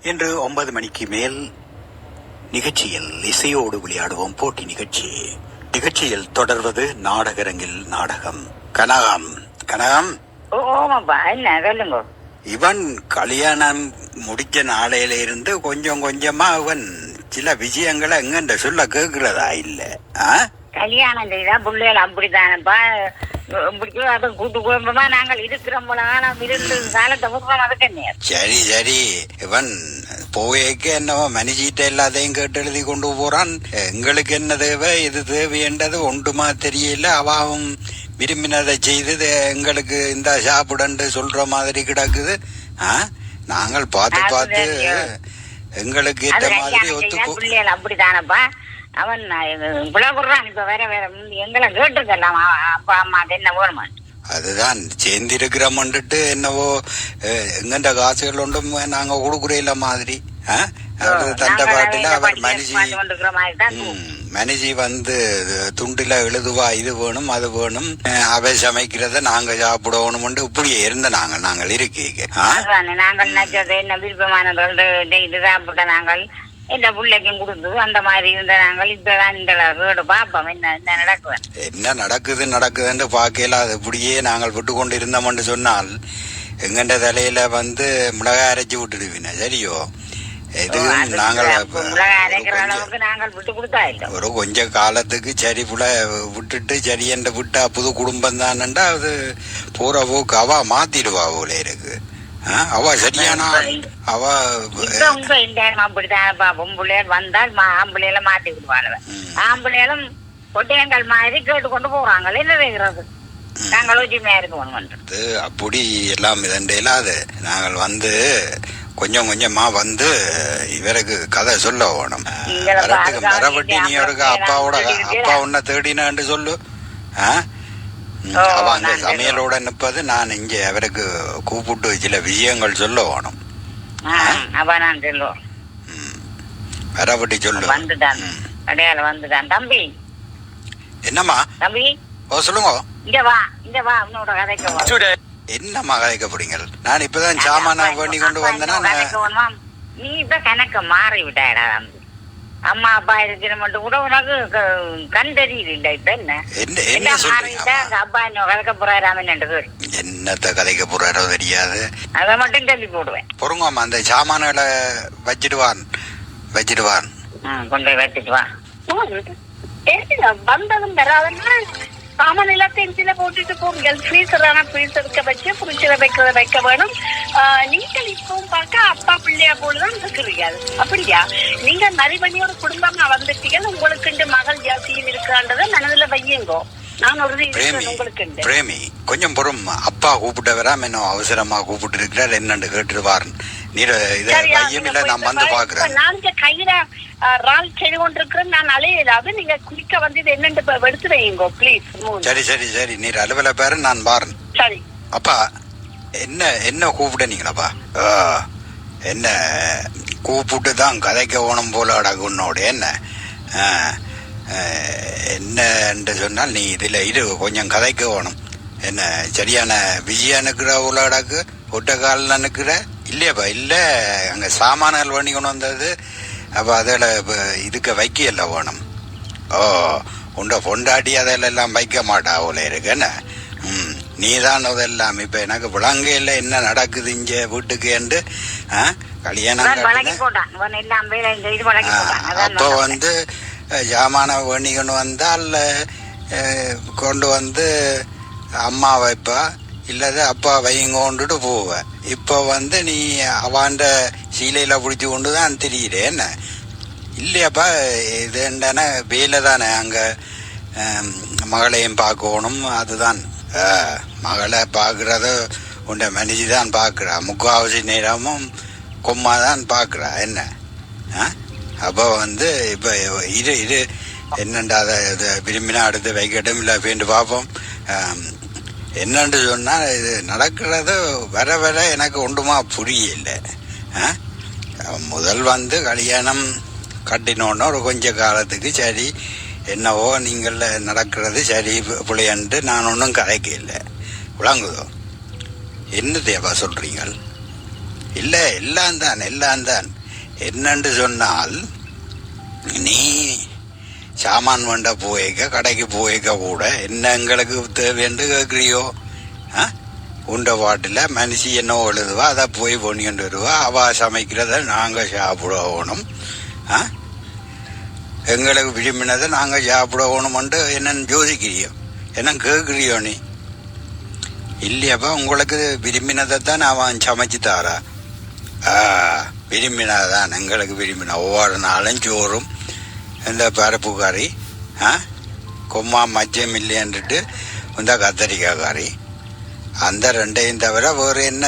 இன்று 9 மணிக்கு மேல் நிகழ்ச்சியில் இசையோடு விளையாடுவோம் போட்டி நிகழ்ச்சியில் தொடர்வது நாடகரங்கில் நாடகம். கனகம் கனகம் ஓமாப்பா, என்ன சொல்லுங்க. இவன் கல்யாணம் முடிச்ச நாளையில இருந்து கொஞ்சம் கொஞ்சமா அவன் சில விஷயங்களை எங்கண்ட சொல்ல கேக்குறதா இல்ல. கல்யாணம் செய்தா பிள்ளைகள் அப்படித்தானப்பா. அது கூட்டு குடும்பமா நாங்கள் இருக்கிறோம் போல. ஆனா இருந்து காலத்தை விடுறோம். அதுக்கு என்ன? சரி சரி, இவன் போயேக்கு என்னவோ மனுஷிட்ட எல்லாத்தையும் கேட்டு எழுதி கொண்டு போறான். எங்களுக்கு என்ன தேவை இது தேவைன்றது ஒன்றுமா தெரியல. அவாவும் விரும்பினதை செய்து எங்களுக்கு இந்த சாப்பிடன்னு சொல்ற மாதிரி கிடக்குது. நாங்கள் பார்த்து பார்த்து எங்களுக்கு ஏற்ற மாதிரி ஒத்துக்கோ. பிள்ளைகள் அப்படித்தானப்பா. அவன் விழாக்குறான். இப்ப வேற வேற எங்களை கேட்டுக்கலாம். அப்பா அம்மா அது என்ன வேணுமா? அதுதான் சேர்ந்திருக்கிறோம்ட்டு என்னவோ எங்கண்ட காசுகள் ஒன்றும் நாங்க கொடுக்குறேல மாதிரி. தண்ட பாட்டில அவர் மனுஷி வந்து துண்டுல எழுதுவா, இது வேணும் அது வேணும், அவை சமைக்கிறத நாங்க சாப்பிடணும்னு இப்படியே இருந்த நாங்கள் இருக்கீங்க. நாங்கள் நினைச்சது என்ன விருப்பமானது இது சாப்பிட்ட நாங்கள் இந்த பிள்ளைக்கும் கொடுத்து அந்த மாதிரி இருந்த நாங்கள் இப்பதான் இந்த வீடு பாப்போம் என்ன நடக்குதுன்னு பாக்கல. அது இப்படியே நாங்கள் விட்டு கொண்டு இருந்தோம்னு சொன்னால் எங்கண்ட தலையில வந்து மிளகாய் அரைச்சி விட்டுடுவீங்க. சரியோ? எதுவும் நாங்கள் ஒரு கொஞ்ச காலத்துக்கு சரி புல விட்டுட்டு சரி என்ற விட்டா புது குடும்பம் தானண்டா அது பூரா போக்கு அவ மாத்திடுவா போல இருக்கு. அவ சரியானா அவ அப்படித்தான் பொம்புள்ளையார் வந்தால் ஆம்பளையில மாத்தி விடுவாங்க. ஆம்பளையிலும் கொட்டையங்கள் மாதிரி கேட்டு கொண்டு போறாங்க. என்ன செய்கிறது? நாங்கள் உச்சிமையா இருக்கணும். அப்படி எல்லாம் இதண்டையில அது நாங்கள் வந்து கொஞ்சம் கொஞ்சமா வந்து இவருக்கு கதை சொல்ல வேணும். மரவட்டி நீ அவருக்கு அப்பா உன்ன தேடினான்னு சொல்லு. அவ அங்க சமையலோட நிற்பது நான் இங்க அவருக்கு கூப்பிட்டு சில விஷயங்கள் சொல்ல வேணும். மரவட்டி சொல்லு. தம்பி என்னம்மா? தம்பி சொல்லுங்க. என்னம்மா கதைக்க போறீங்க? நான் இப்பதான் சாமான பண்ணி கொண்டு வந்தேன்னா நீ இப்ப கணக்க மாறி விட்டாடா. அம்மா அப்பா இருக்கிற மட்டும் கூட உனக்கு கண் தெரியுது இல்ல. இப்ப என்ன அப்பா என்ன கதைக்க போறாராமன் என்னத்த கதைக்க போறாரோ தெரியாது. அதை மட்டும் சொல்லி போடுவேன். பொறுங்கம்மா, அந்த சாமான்களை வச்சிடுவான் கொண்டு போய் வச்சுட்டு வா. வந்ததும் வராதுன்னா சாமான் எல்லாத்தையும் சில போட்டுட்டு போங்க. ஃப்ரீசருக்கு வச்சு புரிச்சில வைக்க வேணும். நீங்கள் இப்பவும் பார்க்க அப்பா பிள்ளையா போலதான் இருக்கிறீங்க. அப்படியா? நீங்க நரிமணியோட குடும்பமா வந்துட்டீங்க. உங்களுக்கு மகள் ஜாஸ்தியும் இருக்கான்றத மனதுல வையுங்கோ. நான் ஒரு உங்களுக்கு பிரேமி கொஞ்சம் பொறும். அப்பா கூப்பிட்ட வராம இன்னும் அவசரமா கூப்பிட்டு இருக்கிறார். என்னன்னு கேட்டுருவார். நீர் இதை வையும் இல்ல, நான் வந்து பாக்குறேன். நான் இங்க கையில ரால் செய்து கொண்டிருக்கிறேன். நான் அலையிடாது. நீங்க குளிக்க வந்து இது என்னன்னு எடுத்து வையுங்கோ பிளீஸ். சரி நீர் அலுவல பேரு நான் பாருன். சரி அப்பா. என்ன கூப்பிட நீங்களாப்பா? என்ன கூப்பிட்டு தான் கதைக்க ஓணும் போல அடகு உன்னோட. என்ன சொன்னால் நீ இதுல இது கொஞ்சம் கதைக்க ஓணும். என்ன சரியான விஜயா நிற்கிற உள்ள அடக்கு ஒட்ட காலில் நிற்கிற இல்லையாப்பா? இல்ல அங்க சாமான்கள் பண்ணி கொண்டு வந்தது. அப்ப அதில் இதுக்கு வைக்கல வேணும். உண்ட பொண்டாட்டி அதெல்லாம் வைக்க மாட்டா போல இருக்கு. என்ன நீ தான் அதெல்லாம் இப்ப எனக்கு விளங்கையில என்ன நடக்குது இங்க வீட்டுக்கு என்று கல்யாணம். அப்ப வந்து ஜாமான வேணிக்கொண்டு வந்தால் கொண்டு வந்து அம்மா வைப்பா, இல்லது அப்பா வைங்கொண்டுட்டு போவேன். இப்ப வந்து நீ அவாண்ட சீலையில பிடிச்சி கொண்டுதான் தெரியுது. என்ன இல்லையாப்பா? இது என்னன்னா வேலை தானே. அங்க மகளையும் பார்க்கணும். அதுதான் மகளை பார்க்கறத உண்ட மனுஷிதான் பார்க்கறா. முக்காவாசி நேரமும் கொம்மாதான் பார்க்கறா. என்ன அப்போ வந்து இப்ப இது என்னண்டா அதை விரும்பினா அடுத்து வைக்கட்டும் இல்லை வேண்டு பார்ப்போம். என்னன்னு சொன்னா இது நடக்கிறது வர எனக்கு ஒன்றுமா புரியல. முதல் வந்து கல்யாணம் கட்டினோன்னா ஒரு கொஞ்ச காலத்துக்கு சரி என்னவோ நீங்கள் நடக்கிறது சரி பிள்ளையன்ட்டு நான் ஒன்றும் கதைக்க இல்லை. விளங்குதோ? என்ன தேவா சொல்றீங்க? இல்லை எல்லாம் தான் என்னன்னு சொன்னால் நீ சாமான் வண்ட போய்க்க கடைக்கு போய்க்க கூட என்ன எங்களுக்கு தேவைன்னு கேட்குறியோ உண்ட பாட்டில் மனுஷி என்ன எழுதுவா அதை போய் பொண்ணிட்டு வருவா அவள் சமைக்கிறத நாங்கள் சாப்பிடணும் எங்களுக்கு விரும்பினதை நாங்கள் சாப்பிடணும்ன்ட்டு என்னன்னு யோசிக்கிறியோ என்ன கேட்குறியோ நீ இல்லையாப்பா உங்களுக்கு விரும்பினதை தான் அவன் சமைச்சு தாரா விரும்பினாதான் எங்களுக்கு விரும்பினா ஒவ்வொரு நாளும் சோறும் இந்த பருப்பு கறி கொம்மா மச்சம் இல்லைன்ட்டு இந்த கத்தரிக்காய் கறி அந்த ரெண்டையும் தவிர வேறு என்ன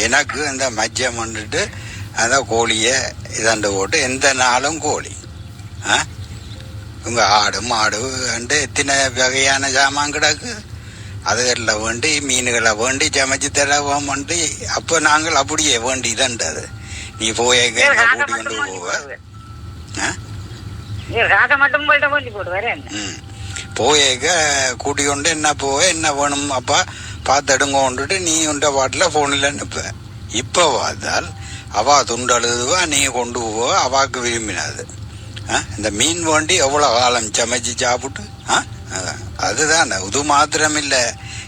எனக்கு இந்த மச்சம் வந்துட்டு அந்த கோழியை இதாண்டு போட்டு எந்த நாளும் கோழி உங்கள் ஆடு மாடு எத்தனை வகையான சாமான் கிடக்கு அதுகளில் வேண்டி மீன்களை வேண்டி சமைச்சு தரவோம் வேண்டி அப்போ நாங்கள் அப்படியே வேண்டி தான்றது நீ போய் கூட்டி கொண்டு போவ போயேக்க கூட்டி கொண்டு என்ன போவ என்ன வேணும் அப்பா பார்த்து எடுங்கோன்ட்டு நீ உண்ட பாட்டில் ஃபோனில் நிற்ப இப்போ பார்த்தால் அவா துண்டு அழுதுவா நீ கொண்டு போவ அவாக்கு விரும்பினாது இந்த மீன் வேண்டி எவ்வளோ காலம் சமைச்சு சாப்பிட்டு அதுதான் இது மாத்திரம் இல்லை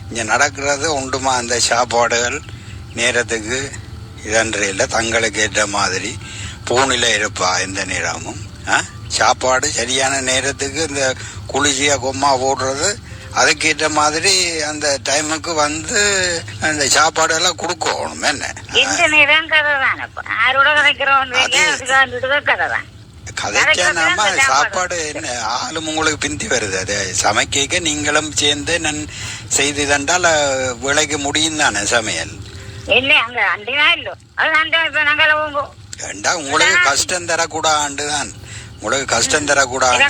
இங்கே நடக்கிறது உண்டுமா அந்த சாப்பாடுகள் நேரத்துக்கு இதன்றையில் தங்களுக்கு ஏற்ற மாதிரி பூனில் இருப்பா எந்த நேரமும் சாப்பாடு சரியான நேரத்துக்கு இந்த குளிர்ச்சியாக கொம்மா போடுறது அதுக்கேற்ற மாதிரி அந்த டைமுக்கு வந்து அந்த சாப்பாடெல்லாம் கொடுக்கணும் என்ன கதைச்சானாமா சாப்பாடு என்ன ஆளும் உங்களுக்கு பிந்தி வருது அது சமைக்க நீங்களும் சேர்ந்து நான் செய்து தண்டால் விளைக்க முடியும் தானே சமையல் உங்களுக்கு கஷ்டம் தரக்கூடாதுதான் உங்களுக்கு கஷ்டம் தரக்கூடாது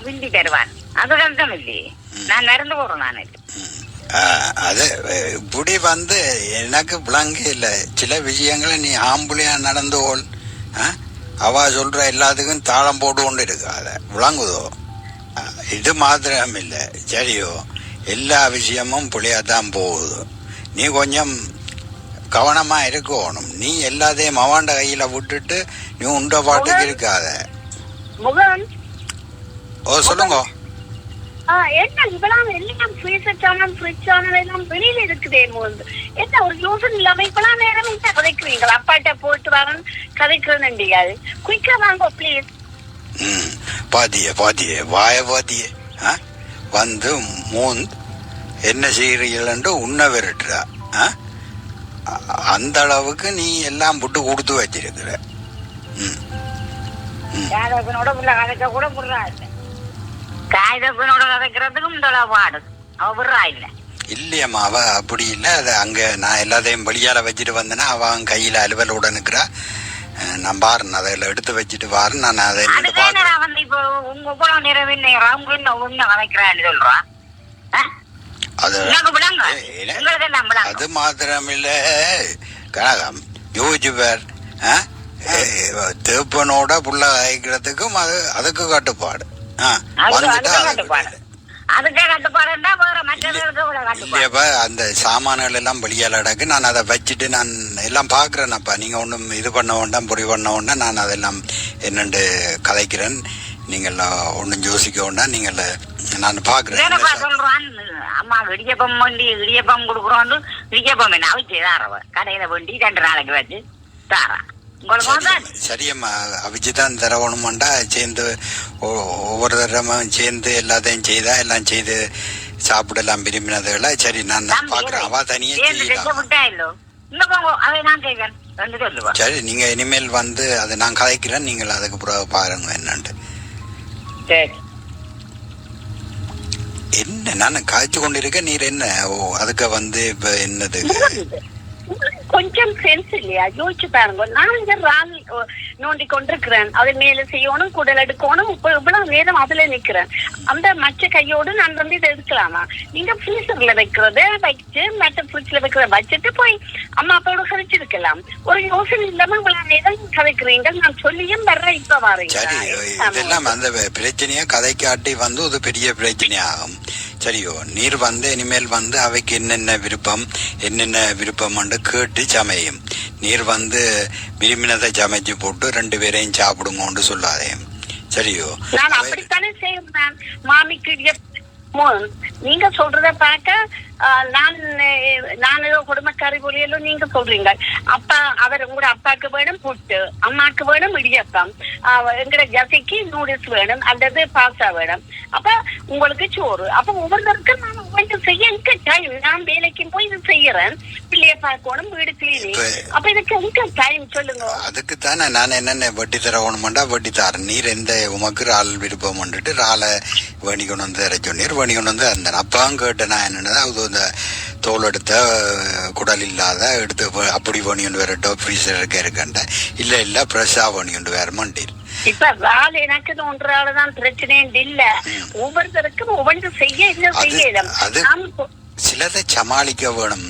பிந்தி தருவான் அது கஷ்டம் இல்லையே நான் நடந்து போறேன் நான் அது இப்படி வந்து எனக்கு விளங்க இல்லை சில விஷயங்களை நீ ஆம்புலையா நடந்துகோள் அவ சொல்ற எல்லாத்துக்கும் தாளம் போட்டு கொண்டு இருக்காத விளங்குதோ இது மாத்திரம் இல்லை சரியோ எல்லா விஷயமும் புளியாதான் போகுது நீ கொஞ்சம் கவனமா இருக்கணும் நீ எல்லாத்தையும் மவாண்ட கையில விட்டுட்டு நீ உண்ட பாட்டுக்கு இருக்காத ஓ சொல்லுங்க என்ன இப்பெல்லாம் எல்லாம் ஃப்ரீசர் சேனல் ஃப்ரிட்ஜ் சேனல் எல்லாம் வெளியில இருக்குதே என்ன ஒரு யோசனை இல்லாம இப்பெல்லாம் நேரம் என்ன கதைக்கிறீங்களா அப்பாட்ட போட்டு வரேன் கதைக்கிறேன் குயிக்கா வாங்க பிளீஸ் பாத்தியே வாய பாத்தியே வந்து என்ன செய்யறீங்கன்னு உன்னை விரட்டுறா அந்த அளவுக்கு நீ எல்லாம் புட்டு கொடுத்து வச்சிருக்கிற கூட காய்தப்பனோட கதைக்கிறதுக்கும் பாடு அவ விடுறா இல்ல இல்லையம்மா அவ அப்படி இல்லை அது அங்க நான் எல்லாத்தையும் வெளியால வச்சுட்டு வந்தேன்னா அவன் கையில அலுவலோட நிற்கிறா நான் பாருன் அதில் எடுத்து வச்சுட்டு பாருன் நான் அதை வந்து இப்போ உங்க போல நிறைவேறான் கதைக்கிறான்னு சொல்றான் அது மாத்திரம் இல்ல கனகம் யோசிச்சு பேர் தேப்பனோட புள்ள அழைக்கிறதுக்கும் அதுக்கு கட்டுப்பாடு அந்த சாமான்கள் எல்லாம் வெளியால் அடக்கு நான் அதை வச்சுட்டு நான் எல்லாம் பாக்குறேன்ப்பா நீங்க ஒன்றும் இது பண்ண வேண்டாம் பொறி பண்ண வேண்டாம் நான் அதெல்லாம் என்னண்டு கதைக்கிறேன் நீங்கள் ஒன்றும் யோசிக்க வேண்டாம் நீங்கள் நான் பாக்குறேன் அம்மா இடியப்பம் வண்டி இடியப்பம் கொடுக்குறோம் இடியப்பம் என்ன அவிச்சுதான் கடையில வண்டி 2 நாளைக்கு வச்சு தாரா சரியம்மா அவிச்சுதான் தரவணுமாண்டா சேர்ந்து ஒவ்வொரு தரமும் சேர்ந்து எல்லாத்தையும் செய்தா எல்லாம் செய்து சாப்பிடலாம் விரும்பினதுல சரி நான் பாக்குறேன் அவ தனியே சரி நீங்க இனிமேல் வந்து அதை நான் கதைக்கிறேன் நீங்கள் அதுக்கு பிறகு பாருங்க என்னண்டு என்ன நான் காய்ச்சி கொண்டிருக்க நீர் என்ன அதுக்கு வந்து இப்ப என்னது கொஞ்சம் சென்ஸ் இல்லையா யோசிச்சு பாருங்க நான் இங்க ரால் நோண்டி கொண்டிருக்கிறேன் அதை மேல செய்யணும் குடல் எடுக்கணும் இவ்வளவு நேரம் அதுல நிக்கிறேன் அந்த மச்ச கையோடு நான் வந்து இதை எடுக்கலாமா நீங்க ஃப்ரீசர்ல வைக்கிறத வச்சு மற்ற ஃப்ரிட்ஜ்ல வைக்கிறத வச்சுட்டு போய் அம்மா அப்பாவோட கழிச்சிருக்கலாம் ஒரு யோசனை இல்லாம இவ்வளவு நேரம் கதைக்கிறீங்க நான் சொல்லியும் வர்றேன் இப்ப வரேன் இதெல்லாம் அந்த பிரச்சனையா கதை காட்டி வந்து ஒரு பெரிய பிரச்சனை ஆகும் சரியோ நீர் வந்து இனிமேல் வந்து அவைக்கு என்னென்ன விருப்பம் கேட்டு சமையும். நீர் வந்து விரும்பினதை சமைச்சு போட்டு 2 பேரையும் சாப்பிடுங்கன்னு சொல்லாதே. சரியோ நான் அப்படித்தானே செய்வேன் மாமிக்கு. நீங்க சொல்றத பார்க்க நான் ஏதோ குடும்பக்காரி போலியெல்லாம் நீங்க சொல்றீங்க. அப்பா அவர் உங்களோட அப்பாக்கு வேணும் புட்டு, அம்மாக்கு வேணும் இடியப்பம், எங்கட ஜசிக்கு நூடுல்ஸ் வேணும் அல்லது பாஸ்தா வேணும். அப்ப உங்களுக்கு சோறு. அப்ப ஒவ்வொருத்தருக்கும் நான் ஒவ்வொன்று செய்ய எனக்கு டைம். நான் வேலைக்கு போய் இது செய்யறேன், பிள்ளைய பார்க்கணும், வீடு கிளீனிங். அப்ப இதுக்கு எனக்கு டைம் சொல்லுங்க. அதுக்கு தானே நான் என்னென்ன வட்டி தரணும்டா வட்டி தரேன். நீர் எந்த உமக்கு ரால் விருப்பம் வந்துட்டு ராலை வேணிக்கொண்டு வந்து சொன்னீர், வேணிக்கொண்டு வந்து அந்த அப்பாவும் கேட்டேன். நான் என்னன்னா இந்த தோல் எடுத்த குடல் இல்லாத எடுத்து அப்படி வேணிக்கொண்டு வரட்டோ ஃப்ரீசர் இருக்கேன்டா. இல்ல ஃப்ரெஷ்ஷா வேணிக்கொண்டு வர மாட்டேன். இப்ப வேலை எனக்கு ஒன்றாலதான் பிரச்சனை இல்ல. ஒவ்வொருத்தருக்கும் ஒவ்வொன்று செய்ய இல்ல செய்யல. சிலதை சமாளிக்க வேணும்.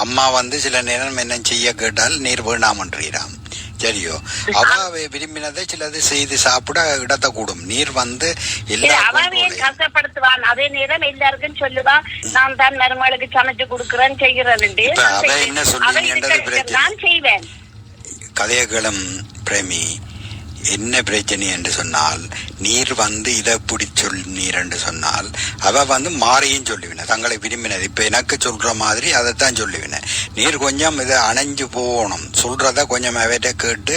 அம்மா வந்து சில நேரம் என்ன செய்ய கேட்டால் நீர் வேணாமன்றாம். சரியோ அவ விரும்பினதை சிலது செய்து சாப்பிட இடத்த கூடும். நீர் வந்து எல்லாரும் கஷ்டப்படுத்துவான். அதே நேரம் எல்லாருக்கும் சொல்லுவா நான் தான் மருமகளுக்கு சமைச்சு கொடுக்குறேன் செய்கிறேன். அவ என்ன சொல்லி நான் செய்வேன். கதையகளும் பிரேமி என்ன பிரச்சனை என்று சொன்னால் நீர் வந்து இதை பிடி நீர் என்று சொன்னால் அவ வந்து மாறியும் சொல்லுவின தங்களை விரும்பினது. இப்ப எனக்கு சொல்ற மாதிரி அதைத்தான் சொல்லுவின. நீர் கொஞ்சம் இதை அணைஞ்சு போகணும், சொல்றத கொஞ்சம் அவட்ட கேட்டு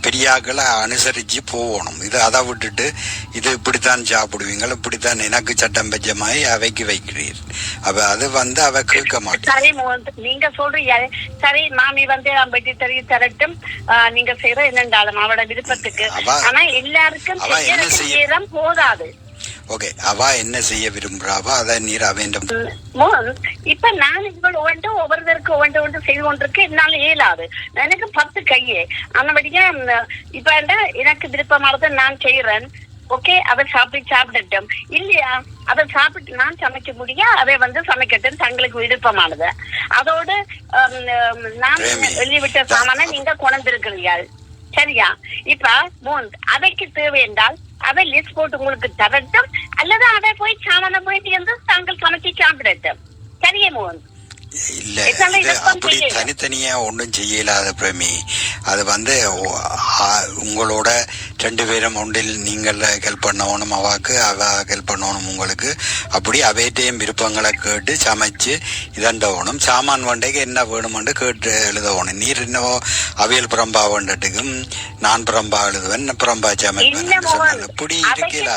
பெரியாக்களை அனுசரிச்சு போகணும். இது அதை விட்டுட்டு இது இப்படித்தான் சாப்பிடுவீங்க, இப்படித்தான் எனக்கு சட்டம் பட்சமாய் அவைக்கு வைக்கிறீர். அவ அது வந்து அவ கேட்க மாட்டேன். சரி நீங்க சொல்றீங்க. சரி மாமி வந்து வெட்டி தரட்டும், நீங்க செய்யற என்னண்டாலும் அவட விருப்பத்துக்கு. ஆனா எல்லாருக்கும் போதாது. ஓகே அவ என்ன செய்ய விரும்புறாவோ அதை நீர் வேண்டும். இப்ப நான் இவள் ஒவ்வொருத்தருக்கு ஒவ்வொன்று செய்து கொண்டிருக்கு. என்னால இயலாது. எனக்கு 10 கையே. ஆனபடியா இப்ப எனக்கு விருப்பமானதை நான் செய்யறேன். ஓகே அவ சாப்பிடட்டும். இல்லையா அதை சாப்பிட்டு நான் சமைக்க முடியா அதை வந்து சமைக்கட்டும், தங்களுக்கு விருப்பமானது. அதோடு நான் வெளிவிட்ட சாமான நீங்க கொண்டிருக்கிறீர்கள். சரியா? இப்ப அவைக்கு தேவை என்றால் அவை லிஸ்ட் போட்டு உங்களுக்கு தரட்டும், அல்லது அதை போய் சாமான போயிட்டு வந்து தாங்கள் சமைச்சு சாப்பிடட்டும். சரியா மோகன்? இல்ல அப்படி தனித்தனியா ஒன்றும் செய்யலாத பிரேமி. அது வந்து உங்களோட 2 பேரும் ஒன்றில் நீங்கள் ஹெல்ப் பண்ணணும், அவாக்கு அவ ஹெல்ப் பண்ணணும் உங்களுக்கு. அப்படி அவையிட்டையும் விருப்பங்களை கேட்டு சமைச்சு இதண்டவனும். சாமான் வண்டைக்கு என்ன வேணுமென்று கேட்டு எழுதணும். நீர் இன்னும் அவியல் புறம்பா வேண்டட்டுக்கும் நான் புறம்பா எழுதுவேன், புறம்பா சமைப்பேன் சொன்னாங்க. இப்படி இருக்கல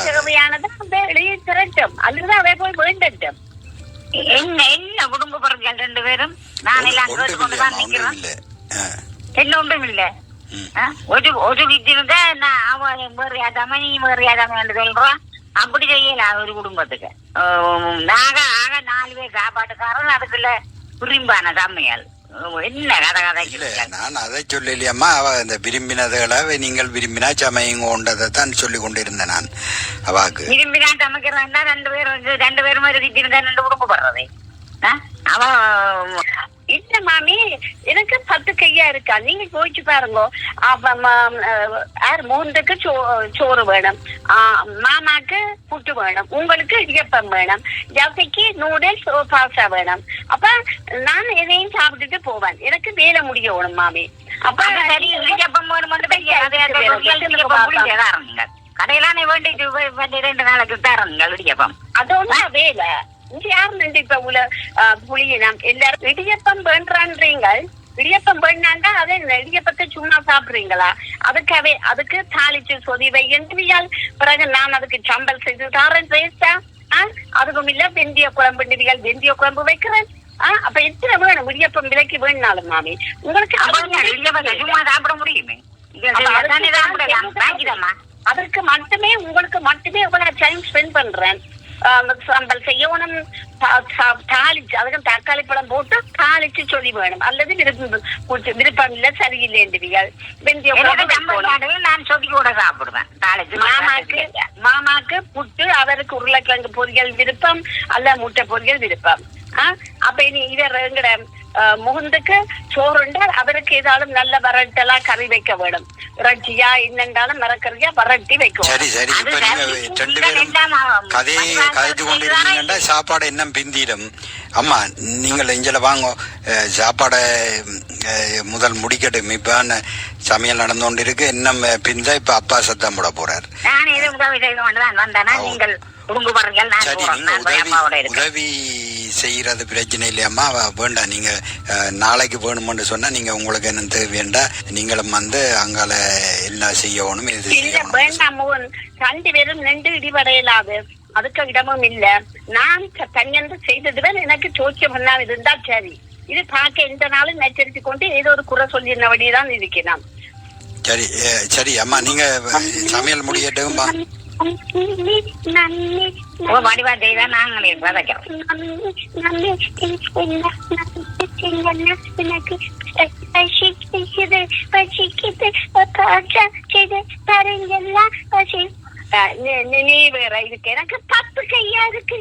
என்ன குடும்ப பொருட்கள் 2 பேரும் நான் எல்லாம் ஒன்றும் இல்ல. ஒரு வித்திருந்தா நான் அவன் வேறியாதாம நீ வேறியாதாம என்று சொல்றான். அப்படி செய்யல ஒரு குடும்பத்துக்கு. நாங்க 4 பேர் சாப்பாட்டுக்காரன், அதுக்குள்ள புரிம்பான சமையல். என்ன கதை நான் அதை சொல்லலையம்மா. அவ இந்த விரும்பினதுகளை நீங்கள் விரும்பினா சமையுங்கன்றதை தான் சொல்லி கொண்டிருந்தேன் நான். அவாக்கு விரும்பினா சமைக்கிறதா 2 பேரும் ஒரு வித்திருந்தா 2 குடும்பப்படுறது. அவ இல்ல மாமி எனக்கு 10 கையா இருக்கா. நீங்க போயிட்டு பாருங்க. 3க்கு சோறு வேணும், மாமாக்கு புட்டு வேணும், உங்களுக்கு இடியப்பம் வேணும், ஜாசிக்கு நூடுல்ஸ் பாஸ்தா வேணும். அப்ப நான் எதையும் சாப்பிட்டுட்டு போவேன். எனக்கு வேலை முடியணும் மாமி. அப்ப சரி இடியப்பம் கடையிலான வேண்டிட்டு 2 நாளைக்கு தரணுங்க இடியப்பம். அதோட வேலை யாரு இப்ப புளியினம் எல்லாரும் இடியப்பம் வேண்டான்றீங்க. இடியப்பம் வேணாண்டா அதே இடியப்பத்தை சும்மா சாப்பிடுறீங்களா? அதுக்கு தாளிச்சு சொதி வையால் பிறகு நான் அதுக்கு சம்பல் செய்து தாரேன் டேஸ்டா. அதுக்கும் இல்ல வெந்திய குழம்பு நிதிகள் வெந்திய குழம்பு வைக்கிறேன். அப்ப எத்தனை வேணும் இடியப்பம் விலைக்கு வேணுனாலும் மாமி உங்களுக்கு சும்மா சாப்பிட முடியுமே. அதற்கு மட்டுமே உங்களுக்கு மட்டுமே எவ்வளவு டைம் ஸ்பெண்ட் பண்றேன். சம்பல் செய்யணும், தாளிச்சு அதுக்கு தக்காளி பழம் போட்டு தாளிச்சு சொல்லி வேணும். அல்லது விருப்பம் இல்ல சரியில்லை என்றீர்கள். நான் சொல்லி கூட சாப்பிடுவேன். மாமாக்கு புட்டு, அவருக்கு உருளைக்கிழங்கு பொரியல் விருப்பம், அல்ல முட்டை பொரியல் விருப்பம். அப்ப இனி இவர் எங்கட முகுந்துக்கு சோறுண்டா அவருக்கு ஏதாலும் நல்ல வரட்டெல்லாம் கறி வைக்க வேணும். இறைச்சியா என்னென்றாலும் மரக்கறியா வரட்டி வைக்கும். சரி சரி. இப்ப நீங்க ரெண்டு பேரும் கதையை கதைச்சு கொண்டிருக்கீங்கன்னா சாப்பாடு என்ன பிந்திடும். அம்மா நீங்கள் இஞ்சல வாங்க சாப்பாடை முதல் முடிக்கட்டும். இப்ப சமையல் நடந்து கொண்டு இருக்கு. இன்னும் பிந்தா இப்ப அப்பா சத்தம் போட போறாரு. சரி, நீங்க உதவி செய்யறது பிரச்சனை இல்லையாம்மா, வேண்டாம். நீங்க நாளைக்கு வேணும்னு சொன்னா நீங்க உங்களுக்கு என்ன தேவையண்டா நீங்களும் வந்து அங்கால என்ன செய்யணும் இது வேண்டாம். 2 பேரும் நின்று இடிவடையலாது, அதுக்கு இடமும் இல்ல. நான் தனியன்று செய்ததுதான் எனக்கு சோக்கியம் பண்ணா இருந்தா சரி. இது பார்க்க எந்த நாளும் நச்சரித்து கொண்டு ஏதோ ஒரு குறை சொல்லினபடிதான் இருக்கிறான். சரி சரி அம்மா, நீங்க சமையல் முடியட்டும். நீ வேற இதுக்கு எனக்கு 10 கையா இருக்கு.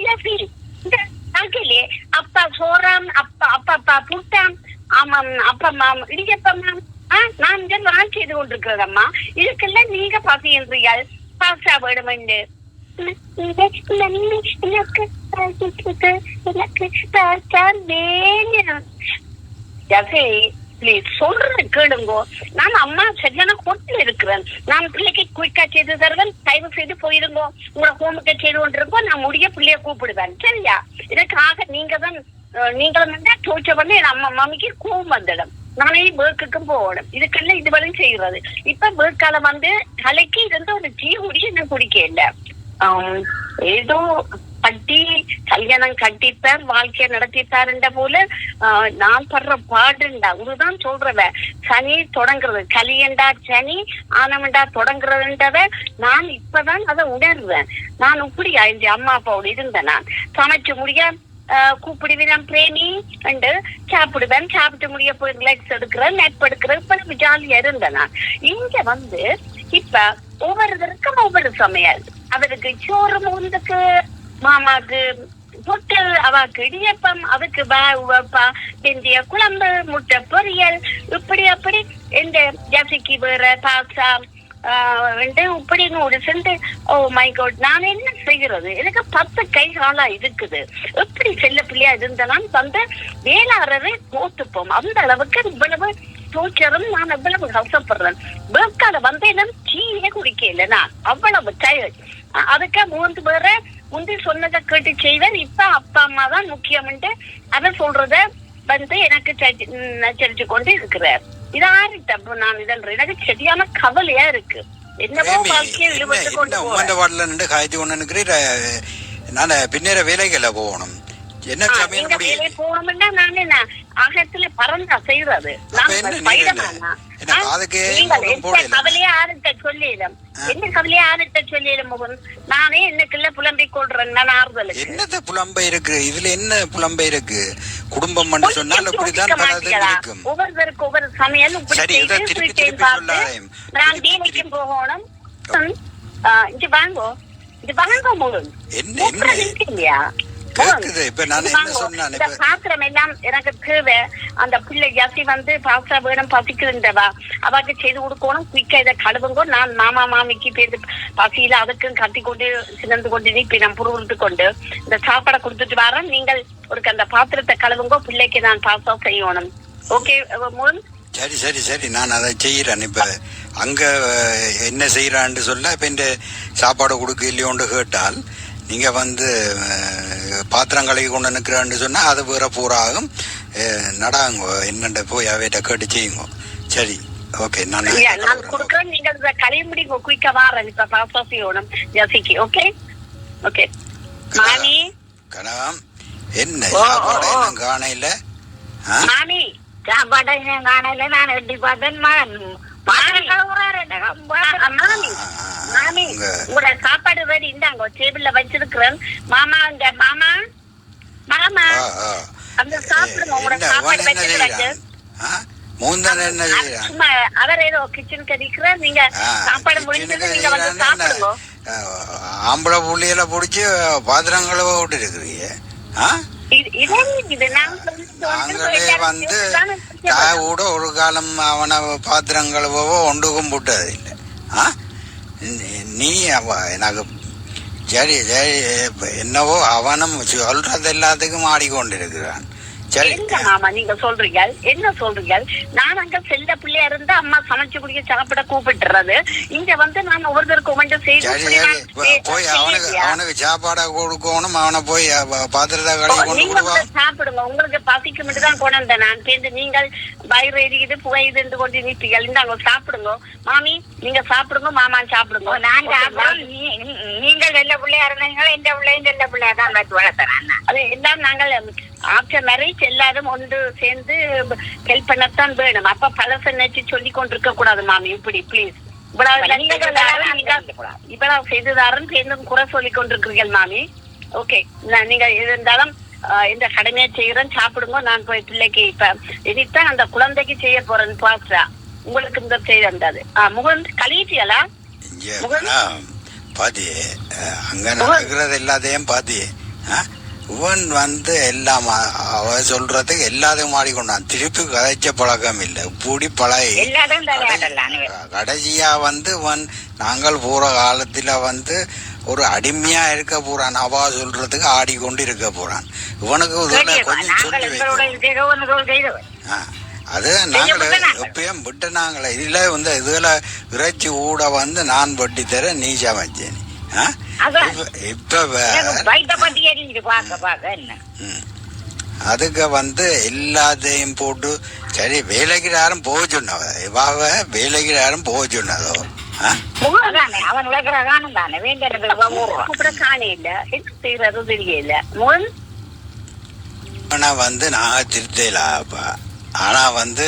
அப்பா சோறாம், அப்பா அப்பா புட்டாம், ஆமாம் அப்பா இடியப்பம்மா. நான் இங்க நான் செய்து கொண்டிருக்கிறதம்மா. இதுக்கெல்லாம் நீங்க பாத்தீங்கள் பாசா வேணும். சொல்றது கேளுங்கோ. நான் அம்மா சரியான கொட்டில் இருக்கிறேன். நான் பிள்ளைக்கு குயிக்கா செய்து தருவேன். தயவு செய்து போயிருங்கோ, உங்களை ஹோமுக்கு செய்து கொண்டிருக்கோம். நான் முடிய பிள்ளைய கூப்பிடுவேன். சரியா? இதுக்காக நீங்களும் தோச்ச பண்ணி என் அம்மா மாமிக்கு கோவம் வந்துடும். நானே பேர்க்குக்கும் போகணும். இதுக்கெல்லாம் இதுவரையும் செய்யறது. இப்ப பேர்க்கால வந்து தலைக்கு இருந்து ஒரு டீ குடிச்சு என்ன குடிக்க இல்ல. ஏதோ கட்டி கல்யாணம் கட்டிப்பார், வாழ்க்கைய நடத்திப்பாருன்ற போல நான் படுற பாடுண்டா. இதுதான் சொல்றவ. சனி தொடங்குறது, கலியண்டா சனி, ஆனவண்டா தொடங்குறதுன்றத நான் இப்பதான் அதை உணர்வேன். நான் இப்படியா இந்த அம்மா அப்பாவோட இருந்தேன். நான் சமைச்சு முடிய கூப்பிடுவேன் பிரேமி என்று சாப்பிடுவேன். சாப்பிட்டு முடிய போய் ரிலாக்ஸ் எடுக்கிறேன், நெட் எடுக்கிறேன். இப்ப ஜாலியா இருந்தேன் நான். இங்க வந்து இப்ப ஒவ்வொருத்தருக்கும் ஒவ்வொரு சமையல். அவருக்கு சோறு, முந்துக்கு மாமாக்கு பொட்டு, அவாக்கு இடியப்பம், அதுக்கு வெந்திய குழம்பு, முட்டை பொரியல், இப்படி அப்படி இந்த ஜசிக்கு வேற பாசா இப்படி ஒரு சென்று. ஓ மை காட், நான் என்ன செய்கிறது? எனக்கு 10 கை காலா இருக்குது. எப்படி செல்ல பிள்ளையா இருந்தனால் வந்து வேளாறவே போட்டுப்போம். அந்த அளவுக்கு இவ்வளவு தோற்றரும் நான் எவ்வளவு கஷ்டப்படுறேன். வேக்கால வந்து என்ன டீயே குடிக்கல. நான் அவ்வளவு டயர்ட். அதுக்கு 3 பேரை முந்தி சொன்னதை கேட்டு செய்வேன். இப்ப அப்பா அம்மா தான் முக்கியம். அதை சொல்றத வந்து எனக்கு நச்சரிச்சு கொண்டு இருக்கிறார். இது ஆறு தப்பு. நான் இதன் எனக்கு சரியான கவலையா இருக்கு. என்னவோ வாழ்க்கையை இழுபட்டு கொண்டு நான் பின்னேற வேலைகளை போகணும். என்ன வேலை போகணும்னா நான் என்ன அகத்துல பறந்தா செய்யறது. கவலையா ஆறுட்ட சொல்லிடும். என்ன கவலையா ஆறுட்ட சொல்லிடும் முகன். நானே என்னக்குள்ள புலம்பிக் கொள்றேன். நான் ஆறுதலுக்கு என்னத்த புலம்பை இருக்கு? இதுல என்ன புலம்பை இருக்கு? குடும்பம் என்று சொன்னால் அப்படிதான். ஒவ்வொருத்தருக்கு ஒவ்வொரு சமையல். நான் வேலைக்கும் போகணும். இங்க வாங்கோ, இது வாங்க முகன். இல்லையா பாத்திரம் எல்லாம் எனக்கு தேவை. அந்த பிள்ளை ஜாஸ்தி வந்து பாசா வேணும், பசிக்குதுன்றவா அவாக்கு செய்து கொடுக்கணும். குயிக்கா இதை கழுவுங்கோ. நான் மாமா மாமிக்கு பேரு பசியில அதுக்கும் கத்தி கொண்டு சிறந்து கொண்டு நீப்பி நான் புருவிட்டு கொண்டு இந்த சாப்பாடை கொடுத்துட்டு வரேன். நீங்கள் ஒரு அந்த பாத்திரத்தை கழுவுங்கோ. பிள்ளைக்கு நான் பாசா செய்யணும். ஓகே மோகன்? சரி சரி சரி, நான் அதை செய்யறேன். இப்ப அங்க என்ன செய்யறான்னு சொல்ல இப்ப இந்த சாப்பாடு கொடுக்க இல்லையோன்னு கேட்டால் நீங்க வந்து பாத்திரங்களை கொண்டு நிற்கிறான்னு சொன்னா அது வேற பூராகும். நடாங்க என்னண்ட போய் அவையிட்ட கேட்டு செய்யுங்க. சரி, ஓகே. நான் கொடுக்குறேன். நீங்க கழிவு முடிங்க. குயிக்கா வாரேன். இப்ப பாப்பா செய்யணும் ஜசிக்கு. Okay okay. மாமி கணவன் என்ன சாப்பாடு என்ன காணையில? மாமி சாப்பாடு என்ன காணையில? நான் எட்டி பார்த்தேன். உங்களோட சாப்பாடு ரெடி இந்தாங்க டேபிள்ல வச்சிருக்கிறேன். மாமா இந்த மாமா மாமா அந்த சாப்பிடுங்க. உங்களோட சாப்பாடு வச்சிருக்காரு. சும்மா அவர் ஏதோ கிச்சன் கறிக்கிறார். நீங்க சாப்பாடு முடிஞ்சது நீங்க வந்து சாப்பிடுங்க. ஆம்பளை புள்ளியில புடிச்சு பாத்திரங்களை விட்டு இருக்கிறீங்க. நாங்களே வந்து கூட ஒரு காலம் அவனை பாத்திரம் கழுவவோ ஒன்றுக்கும் போட்டது இல்லை. நீ எனக்கு சரி சரி என்னவோ அவனும் சொல்றது எல்லாத்துக்கும் ஆடிக்கொண்டிருக்கிறான். மாமா நீங்க சொல்றீங்க என்ன சொல்றீங்க? நான் அங்க செல்ல பிள்ளையா இருந்தா அம்மா சமைச்சு குடிக்க சாப்பிட கூப்பிட்டுறது. இங்க வந்து நான் ஒவ்வொருத்தருக்கு போய் அவனுக்கு சாப்பாடா கொடுக்கணும். அவனை போய் பாத்திரத்தை கழுவி சாப்பிடுங்க. உங்களுக்கு பசிக்கு மட்டும் தான் கொண்டு நான் சேர்ந்து நீங்கள் வயிறு எரிக்குது புகையுது கொண்டு நிற்பீங்க. இந்தாங்க சாப்பிடுங்க மாமி, நீங்க சாப்பிடுங்க, மாமா சாப்பிடுங்க. நீங்கள் வெள்ள பிள்ளையா இருந்தீங்களா? இந்த பிள்ளையும் செல்ல பிள்ளையா தான் வளர்த்தேன். அது எல்லாம் நாங்கள் ஆஃப்டர் மேரேஜ் எல்லாரும் ஒன்று சேர்ந்து ஹெல்ப் பண்ணத்தான் வேணும். அப்ப பழச நினைச்சு சொல்லி கொண்டிருக்க கூடாது மாமி. இப்படி பிளீஸ் இவ்வளவு செய்துதாரன் சேர்ந்து குறை சொல்லி கொண்டிருக்கிறீர்கள் மாமி. ஓகே, நீங்க இருந்தாலும் இந்த கடமையை செய்யறேன், சாப்பிடுங்க. நான் போய் பிள்ளைக்கு இப்ப இதுதான் அந்த குழந்தைக்கு செய்ய போறேன் பாஸ்டா. உங்களுக்கு இந்த செய்ய வந்தது முகன் கழிச்சியலா பாதி அங்க நடக்கிறது எல்லாத்தையும் பாதி. இவன் வந்து எல்லாம் அவ சொல்றதுக்கு எல்லாத்தையும் மாடிக்கொண்டான். திருப்பி கதைச்ச பழக்கம் இல்லை. இப்படி பழகி கடைசியா வந்து இவன் நாங்கள் போற காலத்துல வந்து ஒரு அடிமையா இருக்க போறான். அவா சொல்றதுக்கு ஆடிக்கொண்டு இருக்க போறான். இவனுக்கு கொஞ்சம் சொல்லி வைக்க அது நாங்களே எப்பயும் விட்டு நாங்களே இதுல வந்து இதுல இறைச்சி கூட வந்து நான் பட்டி தர நீ சமைச்சேன். அதுக்கு வந்து எல்லாத்தையும் போட்டு சரி வேலைக்கு யாரும் போக சொன்னவ இவாவ வேலைக்கு யாரும் போக சொன்னதோ வந்து நாங்க திருத்தலாப்பா. ஆனா வந்து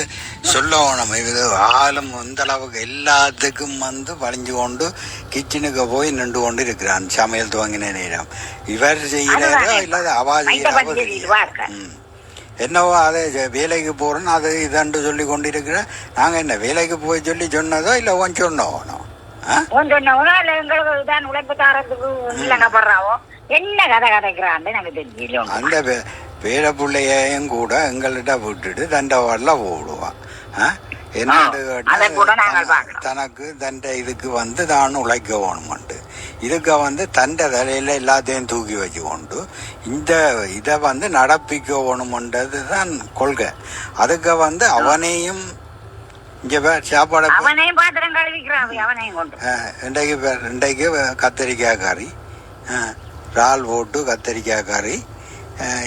சொல்லணும் இது ஆளும் இந்த அளவுக்கு எல்லாத்துக்கும் வந்து வளைஞ்சு கொண்டு கிச்சனுக்கு போய் நின்று கொண்டு இருக்கிறான். சமையல் துவங்கின நேரம் இவர் செய்யறாரோ இல்லாத அவா செய்யறாங்க. என்னவோ அதை வேலைக்கு போறோன்னு அது இதன்று சொல்லி கொண்டு இருக்கிற. நாங்க என்ன வேலைக்கு போய் சொல்லி சொன்னதோ இல்ல ஒன் சொன்னோம் அந்த பேர பிள்ளையும் கூட எங்கள்கிட்ட விட்டுட்டு தண்டவாடல ஓடுவான். என்னன்னு கேட்டா தனக்கு தண்டை இதுக்கு வந்து தான் உழைக்க வேணுமெண்டு இதுக்கு வந்து தண்டை தலையில எல்லாத்தையும் தூக்கி வச்சு கொண்டு இந்த இதை வந்து நடப்பிக்க வேணுமென்றது தான் கொள்கை. அதுக்கு வந்து அவனையும் இங்க சாப்பாடு இன்றைக்கு கத்தரிக்காய் கறி, இறால் போட்டு கத்தரிக்காய் கறி,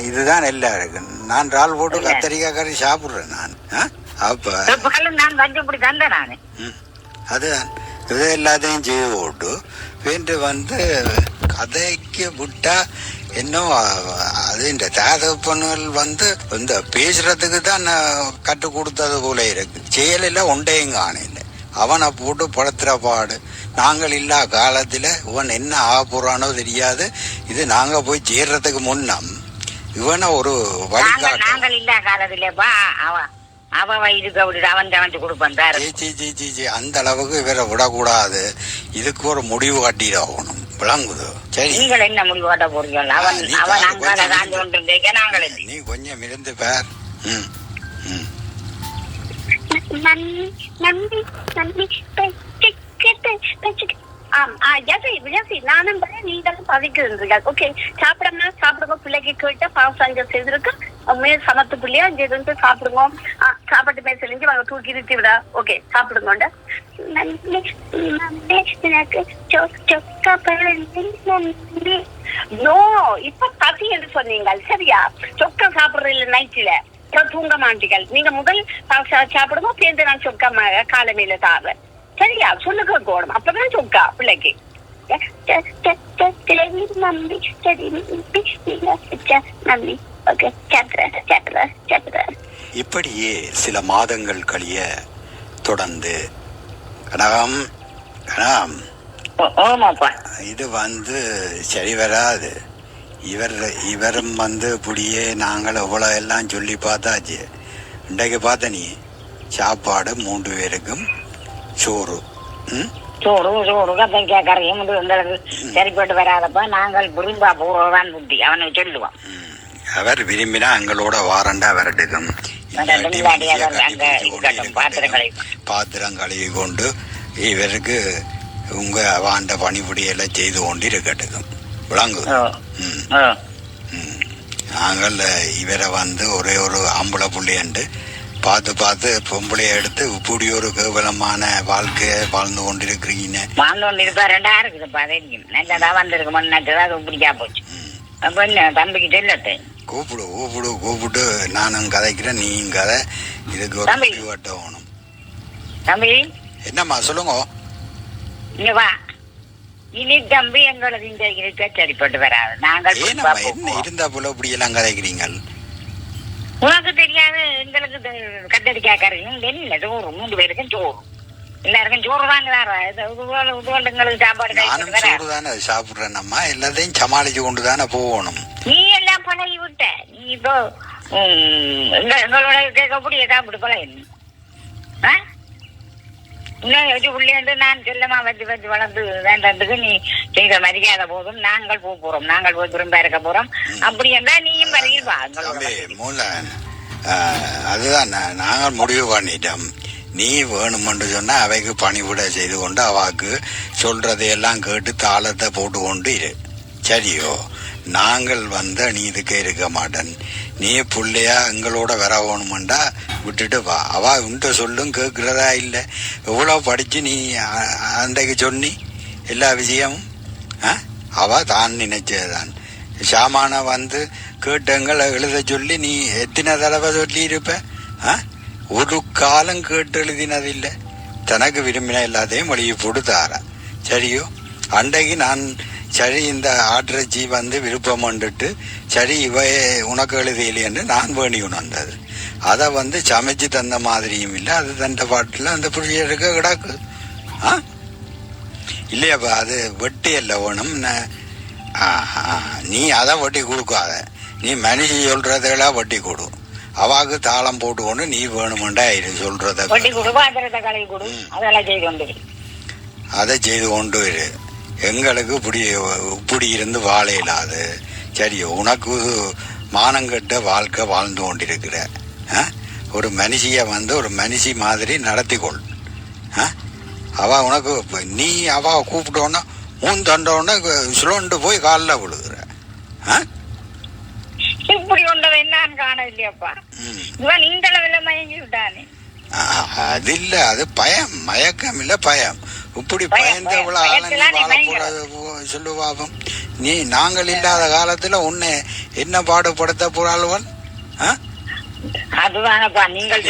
இதுதான் எல்லாம் இருக்கு. நான் இறால் போட்டு கத்தரிக்காய் கறி சாப்பிடுறேன் நான். அப்ப அதுதான் இது எல்லாத்தையும் செய்து போட்டு வேண்டு வந்து கதைக்கு விட்டா இன்னும் அது இந்த தாதப்பண்ணுகள் வந்து இந்த பேசுறதுக்கு தான் கற்றுக் கொடுத்தது போல இருக்கு. செயலில் ஒன்றையும் காணல. அவனை போட்டு படுத்துற பாடு. நாங்கள் இல்லா காலத்துல இவன் என்ன ஆக போறானோ தெரியாது. இது நாங்க போய் சேர்றதுக்கு முன்னம் இவனை ஒரு வழிகாட்டு. நாங்கள் இல்லா காலத்துல அந்த அளவுக்கு இவரை விடக்கூடாது. இதுக்கு ஒரு முடிவு காட்டிடணும். விளங்குதோ? சரி, நீங்கள் என்ன முடிவு காட்ட போறீங்க? நீ கொஞ்சம் இருந்து பார். நானும் நீங்களும் பதிக்கிறீர்கள். ஓகே, சாப்பிடமா சாப்பிடுங்க. பிள்ளைக்கு கேட்ட பாவசாங்க செய்திருக்கு சமத்து பிள்ளையா இங்க இருந்து சாப்பிடுங்க. சாப்பாட்டு மேல செஞ்சு வாங்க தூக்கி நிறுத்தி விடா. ஓகே, சாப்பிடுங்க. இப்ப பசி என்று சொன்னீங்க சரியா? சொக்கா சாப்பிடுற இல்ல நைட்ல தூங்க மாட்டீங்கள். நீங்க முதல் சாப்பிடுங்க, சேர்ந்து நான் சொக்கா காலமையில சாப்பிடுறேன் சரியா? சொல்லுங்க கோடம். அப்பதான் சொக்கா பிள்ளைக்கு. இப்படியே சில மாதங்கள் கழிய தொடர்ந்து கனகம் இது வந்து சரி வராது. இவரும் வந்து இப்படியே நாங்கள் எவ்வளவு எல்லாம் சொல்லி பார்த்தாச்சு. இன்றைக்கு பார்த்த நீ சாப்பாடு 3 பேருக்கும் சோறு கத்தரிக்காய் கரையும் எங்களுக்கு சரிப்பட்டு வராதப்ப நாங்கள் விரும்பா போறதான் புத்தி அவனுக்கு சொல்லுவான். அவர் விரும்பினா எங்களோட வாரண்டா வரட்டுக்கும். பாத்திரம் கழுவி கொண்டு இவருக்கு உங்க வாண்ட பணிபுரியெல்லாம் செய்து கொண்டு இருக்கட்டுக்கும். விளங்கு. நாங்கள் இவரை வந்து ஒரே ஒரு ஆம்பளை புள்ளையண்டு பார்த்து பொம்பளைய எடுத்து இப்படி ஒரு கேவலமான வாழ்க்கைய வாழ்ந்து கொண்டிருக்கிறீங்க. வாழ்ந்து கொண்டு இருப்பா 2000 இருக்குது. நல்லதா வந்திருக்கு முன்னாடி பிடிக்கா போச்சு. தம்பிக்கு சொல்லட்டு கூப்பிட்டு நானும் கதைக்கிறேன், நீயும் கதை. இதுக்கு ஒரு வட்டணும். தம்பி என்னம்மா சொல்லுங்க. இங்க வா. இனி தம்பி எங்களது இந்த சரிப்பட்டு வராது. நாங்கள் என்ன இருந்தா போல இப்படி எல்லாம் கதைக்கிறீங்க? உனக்கு தெரியாது. எங்களுக்கு கட்டடிக்காக்காரங்க என்ன சோறு 3 பேருக்கும் சோறு. எல்லாருக்கும் சோறு தாங்க. எங்களுக்கு சாப்பாடு சோறு தானே சாப்பிடுறேன். நம்ம எல்லாத்தையும் சமாளிச்சு கொண்டுதானே போகணும். நீ எல்லாம் பழகி விட்ட. நீ இப்போ எங்களோட கேட்கக்கூடிய சாப்பிட்டு பழகி உள்ளேந்து நான் செல்லமா வச்சு வளர்ந்து வேண்டதுக்கு நீ செய்த மரியாதை போதும். நாங்கள் போறோம். நாங்கள் போய் திரும்ப இருக்க போறோம். அப்படி என்றா நீயும் பழகிருப்பா. அதுதான் நாங்கள் முடிவு பண்ணிட்டோம். நீ வேணுமென்று சொன்னா அவைக்கு பணிவிட செய்து கொண்டு அவாக்கு சொல்றதையெல்லாம் கேட்டு தாளத்தை போட்டு கொண்டு இரு. சரியோ? நாங்கள் வந்த நீ இதுக்கு இருக்க மாட்டேன். நீ பிள்ளையா எங்களோட வர வேணுமெண்டா விட்டுட்டு வா. அவ உன்ட்ட சொல்லும் கேட்கிறதா இல்லை. எவ்வளவு படிச்சு நீ அன்றைக்கு சொன்னி எல்லா விஷயமும் அவ தான் நினைச்சதான். சாமான வந்து கேட்டங்களை எழுத சொல்லி நீ எத்தனை தடவை சொல்லி இருப்ப? ஒரு காலம் கேட்டு எழுதினதில்லை. தனக்கு விரும்பின எல்லாத்தையும் வழியை போட்டு தார. சரியோ? அன்றைக்கு நான் சரி இந்த ஆட்டிறைச்சி வந்து விருப்பம் வந்துட்டு சரி இவ உனக்கு எழுதியிலேன்னு நான் வேணி வந்தது. அதை வந்து சமைச்சு தந்த மாதிரியும் இல்லை. அது தந்த பாட்டில் அந்த புரியுக்க கிடாக்கு. இல்லையாப்பா, அது வெட்டி இல்லை வேணும். நீ அதை வட்டி கொடுக்காத. நீ மனுஷி சொல்றதெல்லாம் வட்டி கொடு. அவாக்கு தாளம் போட்டு கொண்டு நீ வேணுமெண்டா சொல்றத அதை செய்து கொண்டு இரு. எங்களுக்கு இப்படி இருந்து வாழ இல்லாது. சரியோ? உனக்கு மானங்கட்ட வாழ்க்கை வாழ்ந்து கொண்டிருக்கிற ஒரு மனுஷிய வந்து ஒரு மனுஷி மாதிரி நடத்திக்கொள். அவ உனக்கு நீ அவ கூப்பிட்டோன்னா மூன் தண்டோன்னா சுழண்டு போய் காலில் விழுகிற. இப்படி ஒன்றதை நான் காண இல்லையாப்பா. இவன் இந்த அளவுல மயங்கி விட்டானே. அது இல்ல, அது பயம். மயக்கம் இல்ல, பயம். இப்படி பயந்தவள சொல்லுவாவும். நீ நாங்கள் இல்லாத காலத்துல உன்னை என்ன பாடுபடுத்த போறாள்வன்? அதுதானப்பா நீங்கள்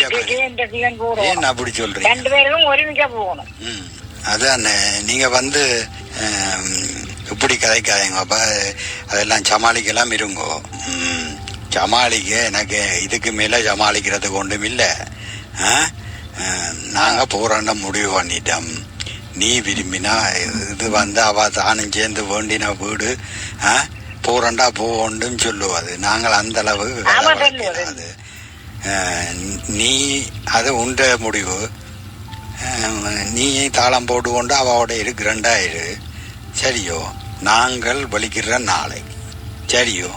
ஏன் அப்படி சொல்றீங்க? 2 பேரும் ஒருமிக்க போகணும். அதான் நீங்க வந்து இப்படி கதைக்காதீங்கப்பா. அதெல்லாம் சமாளிக்கலாம் இருங்கோ. சமாளிக்க எனக்கு இதுக்கு மேல சமாளிக்கிறதுக்கு ஒன்றும் இல்லை. நாங்க போராண்ட முடிவு பண்ணிட்டோம். நீ விரும்பினா இது வந்து அவ தானும் சேர்ந்து வேண்டின வீடு போராண்டா போன்னு சொல்லுவாது. நாங்கள் அந்த அளவுக்கு நீ அது உண்ட முடிவு. நீ தாளம் போட்டு கொண்டு அவளோட இருக்கிறண்டாயிரு. சரியோ? நாங்கள் வலிக்கிற நாளை. சரியோ?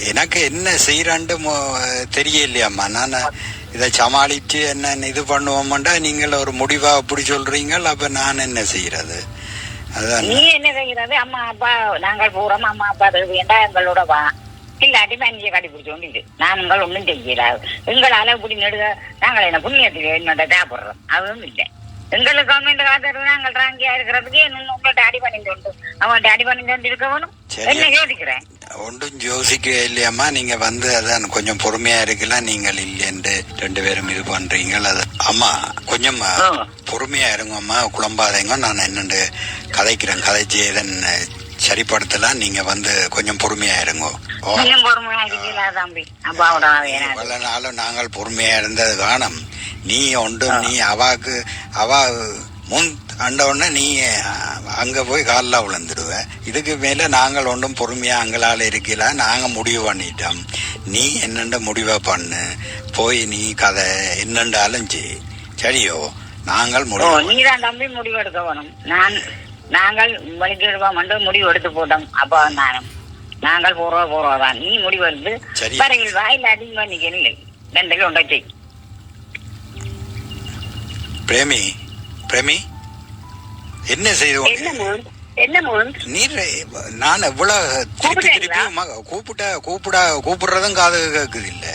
எனக்கு என்ன செய்யறாண்டு தெரியலையாம்மா. நான் இதை சமாளிச்சு என்ன இது பண்ணுவோம்டா நீங்கள் ஒரு முடிவா அப்படி சொல்றீங்க. அப்ப நான் என்ன செய்யறது? அதான் நீ என்ன செய்யறது? அம்மா அப்பா நாங்கள் போறோம். அம்மா அப்பா வேண்டாம் எங்களோட வா. இல்லாட்டி மனுஷியை கண்டுபிடிச்சோண்டு நாங்கள் ஒன்றும் செய்யலாது. எங்களால இப்படி நெடுக நாங்கள் என்ன புண்ணியத்துக்கு என்னோட தேவைப்படுறோம். அதுவும் இல்லை. எங்களுக்கு கவர்மெண்ட் காத்து நாங்கள் ராங்கியா இருக்கிறதுக்கு உங்கள்ட்ட அடி பண்ணிட்டு உண்டு. அவன்கிட்ட அடி பண்ணிட்டு இருக்கவனும் என்ன யோசிக்கிறேன். ஒன்றும் யோசிக்க இல்லையம்மா. நீங்க வந்து அதான் கொஞ்சம் பொறுமையா இருக்கலாம். நீங்கள் இல்லையென்று 2 பேரும் இது பண்றீங்க. அது அம்மா கொஞ்சம் பொறுமையா இருங்கம்மா, குழம்பாதீங்க. நான் என்னண்டு கதைக்கிறேன். கதைச்சு எதன் சரிப்படுத்தலாம். நீங்க வந்து கொஞ்சம் பொறுமையா இருங்கோ. பல நாளும் நாங்கள் பொறுமையா இருந்தது காணும். நீ ஒன்றும் நீ அவாக்கு அவ முன் அண்டவுடனே நீ அங்க போய் காலில் விழுந்துடுவ. இதுக்கு மேல நாங்கள் ஒன்றும் பொறுமையா அங்களால இருக்கல. நாங்க முடிவு பண்ணிட்டோம். நீ என்னென்ன முடிவை பண்ணு. போய் நீ கதை என்னென்றாலும் சரியோ? நாங்கள் நீதான் தம்பி முடிவு எடுக்க வேணும். நான் நாங்கள் வலிக்கிடுவோம் என்று முடிவு எடுத்து போட்டோம். அப்போ நாங்கள் போறோதான் நீ முடிவு எடுத்து வரையில் வாயில் அதிகமா நிக்கல ரெண்டுக்கு ஒன்றை பிரேமி பிரேமி என்ன செய்து நீர் நான் எவ்வளவு திருப்பி கூப்பிடுறதும் காது கேக்குது இல்ல.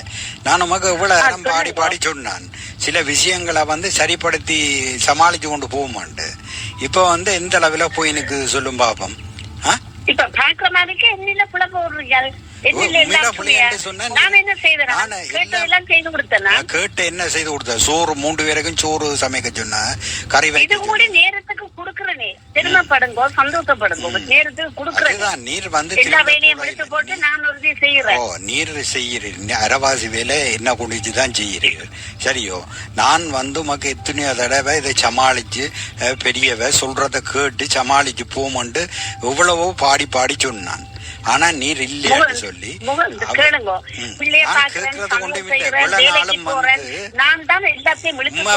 நான் உமக்கு எவ்வளவு நேரம் பாடி பாடி சொன்னான். சில விஷயங்களை வந்து சரிப்படுத்தி சமாளிச்சு கொண்டு போக மாட்டேன். இப்ப வந்து எந்த அளவுல போய் எனக்கு சொல்லும் பாப்போம். இப்ப பாக்குற மாதிரிக்கு என்னில புல போடுறீங்க. கேட்டு என்ன செய்து கொடுத்த சோறு 3 பேருக்கும் சோறு சமைக்க சொன்ன கறி இது கூட நேரத்துக்கு குடுக்கறனே. பெருமைப்படுங்க, சந்தோஷப்படுங்க. நேரத்துக்கு குடுக்கறேன். நீர் வந்து எல்லா வேலையும் எடுத்து போட்டு நான் ஒரு செய்யறேன். நீர் செய்யறீங்க அரவாசி வேலை என்ன குடிச்சுதான் செய்யறீங்க. சரியோ, நான் வந்து உமக்கு எத்தனையோ தடவை இதை சமாளிச்சு பெரியவ சொல்றத கேட்டு சமாளிச்சு போமண்டு எவ்வளவோ பாடி பாடி சொன்னான். ஆனா நீர் இல்லையான்னு சொல்லி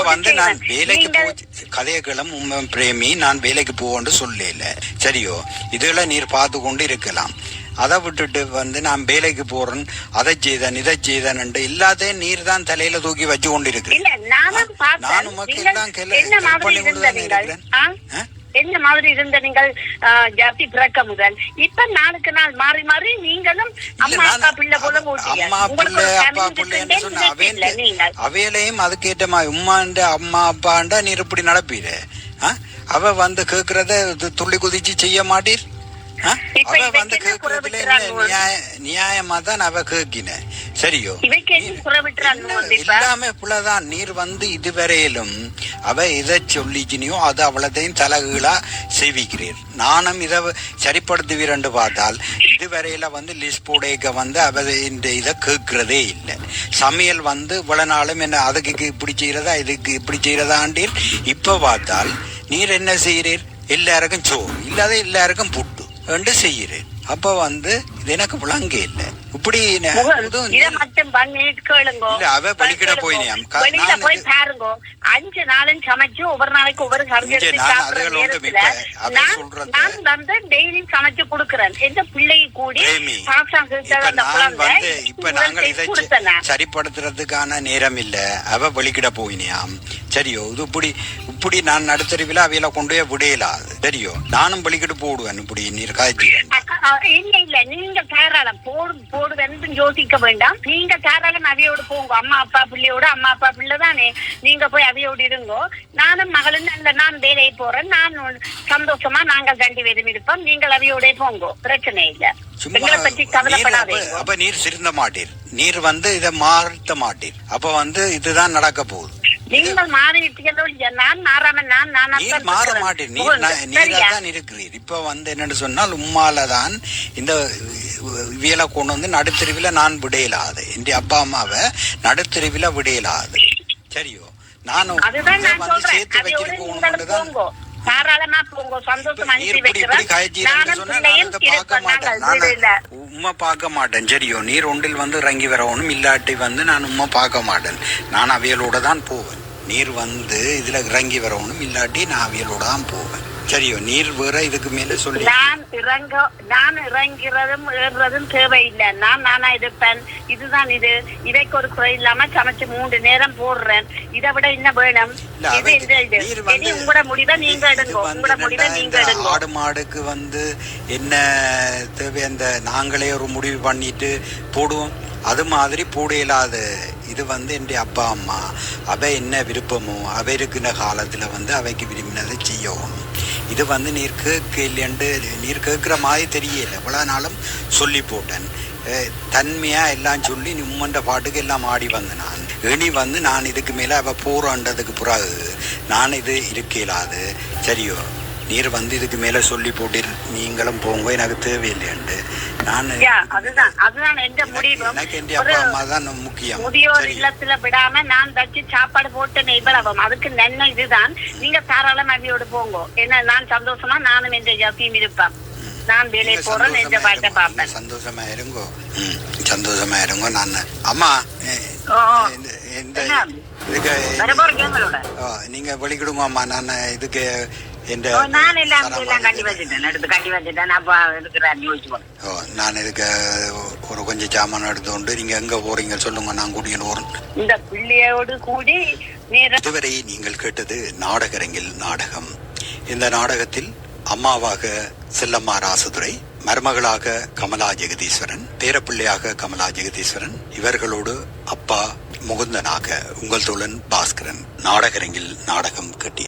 வந்து நான் வேலைக்கு கதையக்கிழம் பிரேமி நான் வேலைக்கு போவோன்னு சொல்லல. சரியோ, இதுல நீர் பார்த்து கொண்டு இருக்கலாம். அதை விட்டுட்டு வந்து நான் வேலைக்கு போறேன், அதை செய்தேன் இதை செய்தேன் எல்லாத்தையும் நீர் தான் தலையில தூக்கி வச்சு கொண்டு இருக்கு. நானும் என்ன மாதிரி இருந்த நீங்கள் ஜாஸ்தி பிறக்க முதல் இப்ப நாளுக்கு நாள் மாறி மாறி நீங்களும் அம்மா அப்பா பிள்ளை போல அவையிலையும் அதுக்கேற்ற மாதிரி உம்மாண்ட அம்மா அப்பாண்டா நீர் இப்படி நடப்பீர. அவ வந்து கேக்குறத துள்ளி குதிச்சு செய்ய மாட்டீர். அவ வந்து நியாயமா தான் அவ கேக்கின. சரியோ, எல்லாமே புலதான். நீர் வந்து இதுவரையிலும் அவ இதை சொல்லிச்சினியோ அது அவ்வளத்தையும் தலகீழா செய்விக்கிறீர். நானும் இதை சரிப்படுத்துவீரண்டு பார்த்தால் இதுவரையில வந்து லிஸ்ட் போடைக்க வந்து அவ இந்த இதை கேட்கிறதே இல்லை. சமையல் வந்து இவ்வளவு நாளும் என்ன அதுக்கு இப்படி செய்யறதா இதுக்கு இப்படி செய்யறதாண்டீர். இப்ப பார்த்தால் நீர் என்ன செய்யறீர்? எல்லாருக்கும் சோறு இல்லாத எல்லாருக்கும் புட்டு என்று செய்யறேன். அப்ப வந்து இது எனக்கு விளங்க இல்ல. இப்படி அவ பலிக்கிட போயினியாம். போய் பாருங்க, 5 நாளும் சமைச்சு ஒவ்வொரு நாளைக்கு ஒவ்வொரு டெய்லி சமைச்சு கொடுக்கறேன். எந்த பிள்ளைக்கு கூடி இப்ப நாங்கள் இதை சரிப்படுத்துறதுக்கான நேரம் இல்ல. அவ பலிக்கிட போயினியாம். சரியோ, இது இப்படி நான் நடுத்தருவில அவையில கொண்டு போய் விடையலாது. சரியோ, நானும் பலிக்கிட்டு போடுவேன். இப்படி நீர் காய்ச்சி இல்ல நீங்க தாராளம் போடுவேன்னு யோசிக்க வேண்டாம். நீங்க தாராளம் அவையோடு போங்க. அம்மா அப்பா பிள்ளையோட அம்மா அப்பா பிள்ளை தானே, நீங்க போய் அவையோடு இருங்கோ. நானும் மகளும் நான் வேலையை போறேன். நான் சந்தோஷமா நாங்கள் 2 பேரும் இருப்போம். நீங்கள் அவையோட போங்கோ, பிரச்சனை இல்ல. எங்களை பற்றி கவலைப்படாதீங்க. அப்ப நீர் சிறந்த மாட்டீர். நீர் வந்து இதை மாற்ற மாட்டீர். அப்ப வந்து இதுதான் நடக்க போகுது. நீங்கள் மாறிட்டீங்களோ இல்லையா? நான் மாறாம நான் மாற மாட்டேன். நீதான் இருக்கிறீர். இப்ப வந்து என்னன்னு சொன்னால் உம்மாலதான் இந்த வியலை கொண்டு வந்து நடுத்தருவில நான் விடையலாது. என் அப்பா அம்மாவை நடுத்தருவில விடையலாது. சரியோ, நானும் சேர்த்து வச்சிருக்கோம். தாராளமா போங்க, சந்தோஷம் அனுப்பி வைக்கிறேன். உம்மா பார்க்க மாட்டேன். சரியோ, நீர் ஒன்றில் வந்து இறங்கி வரணும். இல்லாட்டி வந்து நான் உம்மா பார்க்க மாட்டேன். நான் அவியலோட தான் போவேன். நீர் வந்து இதுல இறங்கி வரணும். இல்லாட்டி நான் அவியலோட தான் போவேன். சரியோ, நீர் வேற இதுக்கு மேல சொல்லி நான் இறங்கிறதும் ஏறுறதும் தேவையில்லை. நானா இருப்பேன். இதுதான் இதைக்கு ஒரு குறை இல்லாம சமைச்சு 3 நேரம் போடுறேன். இதை விட என்ன வேணும்? உங்களோட முடிவை நீங்க எடுங்க. உங்களோட முடிவை நீங்க எடுங்க. ஆடு மாடுக்கு வந்து என்ன தேவை அந்த நாங்களே ஒரு முடிவு பண்ணிட்டு போடுவோம். அது மாதிரி போட இயலாது. இது வந்து என் அப்பா அம்மா அவை என்ன விருப்பமோ அவை இருக்கிற காலத்துல வந்து அவைக்கு விரும்பினதை செய்யணும். இது வந்து நீர் கேட்க இல்லையண்டு நீர் கேட்குற மாதிரி தெரியல. இவ்வளவு நாளும் சொல்லி போட்டேன். தன்மையா எல்லாம் சொல்லி உம்மண்ட பாட்டுக்கு எல்லாம் ஆடி வந்தேன். நான் இனி வந்து நான் இதுக்கு மேல அவ போறன்றதுக்கு பிறகு நான் இது இருக்க இயலாது. சரியோ, நீர் வந்து இதுக்கு மேல சொல்லி போட்டு நீங்களும் போங்க, எனக்கு தேவையில்லைண்டு. முதியோர் இல்லத்துல விடாம நான் தச்சு சாப்பாடு போட்டேன். இவ்வளவும் அதுக்கு நன்மை இதுதான். நீங்க தாராளம் அவையோடு போங்க. ஏன்னா நான் சந்தோஷமா நானும் எந்த ஜாத்தியும் இருப்பேன். நான் வேலையை போறேன். எந்த பாட்டை பார்ப்பேன். சந்தோஷமா இருங்கோ, சந்தோஷமா இருங்கோ. நான் அம்மா இந்த இதுக்கு நீங்க வெளிக்கிடுங்க அம்மா. நான் இதுக்கு என்ற நான் எல்லாம் கட்டி வச்சுட்டேன், எடுத்து கட்டி வச்சுட்டேன். அப்பா எடுக்கிறார் யோசிச்சு. நான் இதுக்கு ஒரு கொஞ்சம் சாமான் எடுத்து கொண்டு நீங்க எங்க போறீங்க சொல்லுங்க, நான் கூட்டிட்டு போறேன். இந்த பிள்ளையோடு கூடி இதுவரை நீங்கள் கேட்டது நாடகரங்கில் நாடகம். இந்த நாடகத்தில் அம்மாவாக செல்லம்மா ராசதுரை, மருமகளாக கமலா ஜெகதீஸ்வரன், பேரப்பிள்ளையாக கமலா ஜெகதீஸ்வரன், இவர்களோடு அப்பா முகுந்தனாக உங்கள் தோழன் பாஸ்கரன் நாடகரங்கில் நாடகம் கட்டி